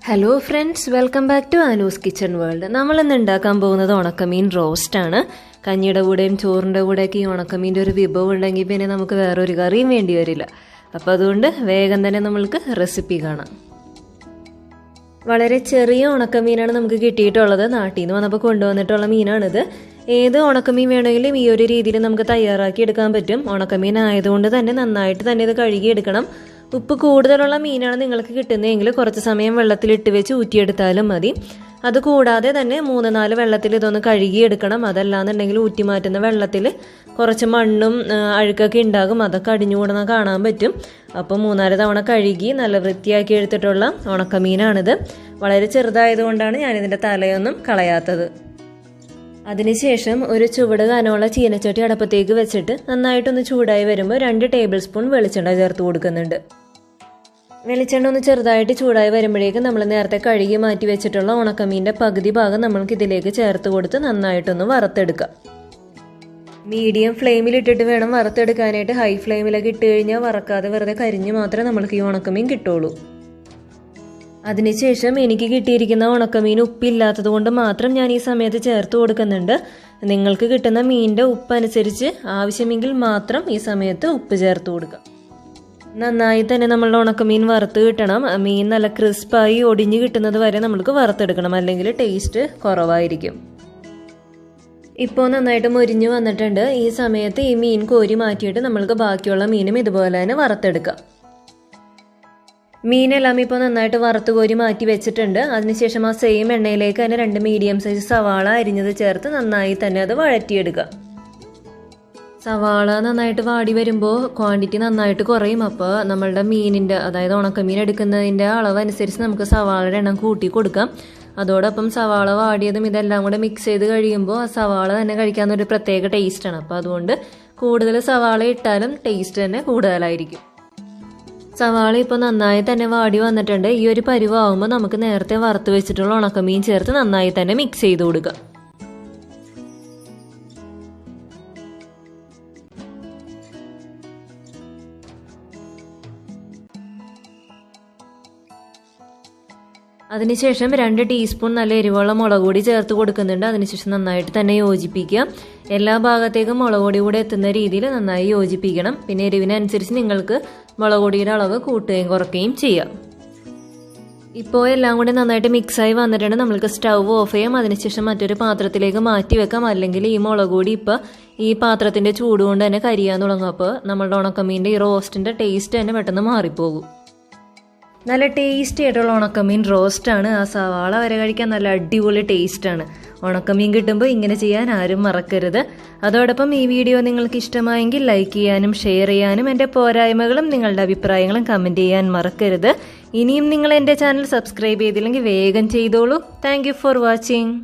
Hello friends, welcome back to Anu's kitchen world. നമ്മളിന്ന് ഉണ്ടാക്കാൻ പോകുന്നത് ഉണക്കമീൻ റോസ്റ്റാണ്. കഞ്ഞിയുടെ കൂടെയും ചോറിൻ്റെ കൂടെയൊക്കെ ഈ ഉണക്കമീൻ്റെ ഒരു വിഭവം ഉണ്ടെങ്കിൽ പിന്നെ നമുക്ക് വേറൊരു കറിയും വേണ്ടി വരില്ല. അപ്പോൾ അതുകൊണ്ട് വേഗം തന്നെ നമ്മൾക്ക് റെസിപ്പി കാണാം. വളരെ ചെറിയ ഉണക്കമീനാണ് നമുക്ക് കിട്ടിയിട്ടുള്ളത്. നാട്ടിൽ നിന്ന് വന്നപ്പോൾ കൊണ്ടുവന്നിട്ടുള്ള മീനാണിത്. ഏത് ഉണക്കമീൻ വേണമെങ്കിലും ഈ ഒരു രീതിയിൽ നമുക്ക് തയ്യാറാക്കി എടുക്കാൻ പറ്റും. ഉണക്കമീൻ ആയതുകൊണ്ട് തന്നെ നന്നായിട്ട് തന്നെ ഇത് കഴുകിയെടുക്കണം. ഉപ്പ് കൂടുതലുള്ള മീനാണ് നിങ്ങൾക്ക് കിട്ടുന്നതെങ്കിൽ കുറച്ച് സമയം വെള്ളത്തിലിട്ട് വെച്ച് ഊറ്റിയെടുത്താലും മതി. അതുകൂടാതെ തന്നെ 3-4 വെള്ളത്തിൽ ഇതൊന്ന് കഴുകിയെടുക്കണം. അതല്ലാന്നുണ്ടെങ്കിൽ ഊറ്റി മാറ്റുന്ന വെള്ളത്തിൽ കുറച്ച് മണ്ണും അഴുക്കൊക്കെ ഉണ്ടാകും. അതൊക്കെ അടിഞ്ഞുകൂടുന്ന കാണാൻ പറ്റും. അപ്പോൾ 3-4 തവണ കഴുകി നല്ല വൃത്തിയാക്കി എടുത്തിട്ടുള്ള ഉണക്കമീനാണിത്. വളരെ ചെറുതായതുകൊണ്ടാണ് ഞാനിതിൻ്റെ തലയൊന്നും കളയാത്തത്. അതിനുശേഷം ഒരു ചുവട് കനമുള്ള ചീനച്ചട്ടി അടുപ്പത്തേക്ക് വെച്ചിട്ട് നന്നായിട്ടൊന്ന് ചൂടായി വരുമ്പോൾ 2 ടേബിൾ സ്പൂൺ വെളിച്ചെണ്ണ ചേർത്ത് കൊടുക്കുന്നുണ്ട്. വെളിച്ചെണ്ണ ഒന്ന് ചെറുതായിട്ട് ചൂടായി വരുമ്പോഴേക്കും നമ്മൾ നേരത്തെ കഴുകി മാറ്റി വെച്ചിട്ടുള്ള ഉണക്കമീൻ്റെ പകുതി ഭാഗം നമ്മൾക്ക് ഇതിലേക്ക് ചേർത്ത് കൊടുത്ത് നന്നായിട്ടൊന്ന് വറുത്തെടുക്കാം. മീഡിയം ഫ്ലെയിമിലിട്ടിട്ട് വേണം വറുത്തെടുക്കാനായിട്ട്. ഹൈ ഫ്ലെയിമിലൊക്കെ ഇട്ട് കഴിഞ്ഞാൽ വറക്കാതെ വെറുതെ കരിഞ്ഞ് മാത്രമേ നമ്മൾക്ക് ഈ ഉണക്കമീൻ കിട്ടുള്ളൂ. അതിനുശേഷം എനിക്ക് കിട്ടിയിരിക്കുന്ന ഉണക്കമീൻ ഉപ്പില്ലാത്തത് കൊണ്ട് മാത്രം ഞാൻ ഈ സമയത്ത് ചേർത്ത് കൊടുക്കുന്നുണ്ട്. നിങ്ങൾക്ക് കിട്ടുന്ന മീനിൻ്റെ ഉപ്പ് അനുസരിച്ച് ആവശ്യമെങ്കിൽ മാത്രം ഈ സമയത്ത് ഉപ്പ് ചേർത്ത് കൊടുക്കാം. നന്നായി തന്നെ നമ്മളുടെ ഉണക്കമീൻ വറുത്ത് കിട്ടണം. മീൻ നല്ല ക്രിസ്പായി ഒടിഞ്ഞ് കിട്ടുന്നത് വരെ നമുക്ക് വറുത്തെടുക്കണം, അല്ലെങ്കിൽ ടേസ്റ്റ് കുറവായിരിക്കും. ഇപ്പോൾ നന്നായിട്ട് മൊരിഞ്ഞ് വന്നിട്ടുണ്ട്. ഈ സമയത്ത് ഈ മീൻ കോരി മാറ്റിയിട്ട് നമ്മൾക്ക് ബാക്കിയുള്ള മീനും ഇതുപോലെ തന്നെ വറുത്തെടുക്കാം. മീനെല്ലാം ഇപ്പോൾ നന്നായിട്ട് വറുത്ത് കോരി മാറ്റി വെച്ചിട്ടുണ്ട്. അതിനുശേഷം ആ സെയിം എണ്ണയിലേക്ക് തന്നെ 2 മീഡിയം സൈസ് സവാള അരിഞ്ഞത് ചേർത്ത് നന്നായി തന്നെ അത് വഴറ്റിയെടുക്കുക. സവാള നന്നായിട്ട് വാടി വരുമ്പോൾ ക്വാണ്ടിറ്റി നന്നായിട്ട് കുറയും. അപ്പോൾ നമ്മളുടെ മീനിൻ്റെ, അതായത് ഉണക്കമീൻ എടുക്കുന്നതിൻ്റെ അളവനുസരിച്ച് നമുക്ക് സവാളയുടെ എണ്ണം കൂട്ടി കൊടുക്കാം. അതോടൊപ്പം സവാള വാടിയതും ഇതെല്ലാം കൂടെ മിക്സ് ചെയ്ത് കഴിയുമ്പോൾ ആ സവാള തന്നെ കഴിക്കാനൊരു പ്രത്യേക ടേസ്റ്റാണ്. അപ്പോൾ അതുകൊണ്ട് കൂടുതൽ സവാള ഇട്ടാലും ടേസ്റ്റ് തന്നെ കൂടുതലായിരിക്കും. സവാള ഇപ്പോൾ നന്നായി തന്നെ വാടി വന്നിട്ടുണ്ട്. ഈ ഒരു പരുവാകുമ്പോൾ നമുക്ക് നേരത്തെ വറുത്ത് വെച്ചിട്ടുള്ള ഉണക്കമീൻ ചേർത്ത് നന്നായി തന്നെ മിക്സ് ചെയ്ത് കൊടുക്കുക. അതിനുശേഷം 2 ടീസ്പൂൺ നല്ല എരിവുള്ള മുളക് പൊടി ചേർത്ത് കൊടുക്കുന്നുണ്ട്. അതിനുശേഷം നന്നായിട്ട് തന്നെ യോജിപ്പിക്കുക. എല്ലാ ഭാഗത്തേക്കും മുളക് പൊടി കൂടെ എത്തുന്ന രീതിയിൽ നന്നായി യോജിപ്പിക്കണം. പിന്നെ എരിവിനനുസരിച്ച് നിങ്ങൾക്ക് മുളക് പൊടിയുടെ അളവ് കൂട്ടുകയും കുറയ്ക്കുകയും ചെയ്യാം. ഇപ്പോൾ എല്ലാം കൂടി നന്നായിട്ട് മിക്സായി വന്നിട്ടുണ്ട്. നമ്മൾക്ക് സ്റ്റൗ ഓഫ് ചെയ്യാം. അതിനുശേഷം മറ്റൊരു പാത്രത്തിലേക്ക് മാറ്റി വെക്കാം. അല്ലെങ്കിൽ ഈ മുളക് പൊടി ഇപ്പോൾ ഈ പാത്രത്തിൻ്റെ ചൂട് കൊണ്ട് തന്നെ കരിയാൻ തുടങ്ങും. അപ്പോൾ നമ്മളുടെ ഉണക്കമീൻ്റെ ഈ റോസ്റ്റിൻ്റെ ടേസ്റ്റ് തന്നെ പെട്ടെന്ന് മാറിപ്പോകും. നല്ല ടേസ്റ്റി ആയിട്ടുള്ള ഉണക്കമീൻ റോസ്റ്റാണ്. ആ സവാള വരെ കഴിക്കാൻ നല്ല അടിപൊളി ടേസ്റ്റാണ്. ഉണക്കമീൻ കിട്ടുമ്പോൾ ഇങ്ങനെ ചെയ്യാൻ ആരും മറക്കരുത്. അതോടൊപ്പം ഈ വീഡിയോ നിങ്ങൾക്ക് ഇഷ്ടമായെങ്കിൽ ലൈക്ക് ചെയ്യാനും ഷെയർ ചെയ്യാനും എൻ്റെ പോരായ്മകളും നിങ്ങളുടെ അഭിപ്രായങ്ങളും കമൻറ്റ് ചെയ്യാൻ മറക്കരുത്. ഇനിയും നിങ്ങൾ എൻ്റെ ചാനൽ സബ്സ്ക്രൈബ് ചെയ്തില്ലെങ്കിൽ വേഗം ചെയ്തോളൂ. Thank you for watching.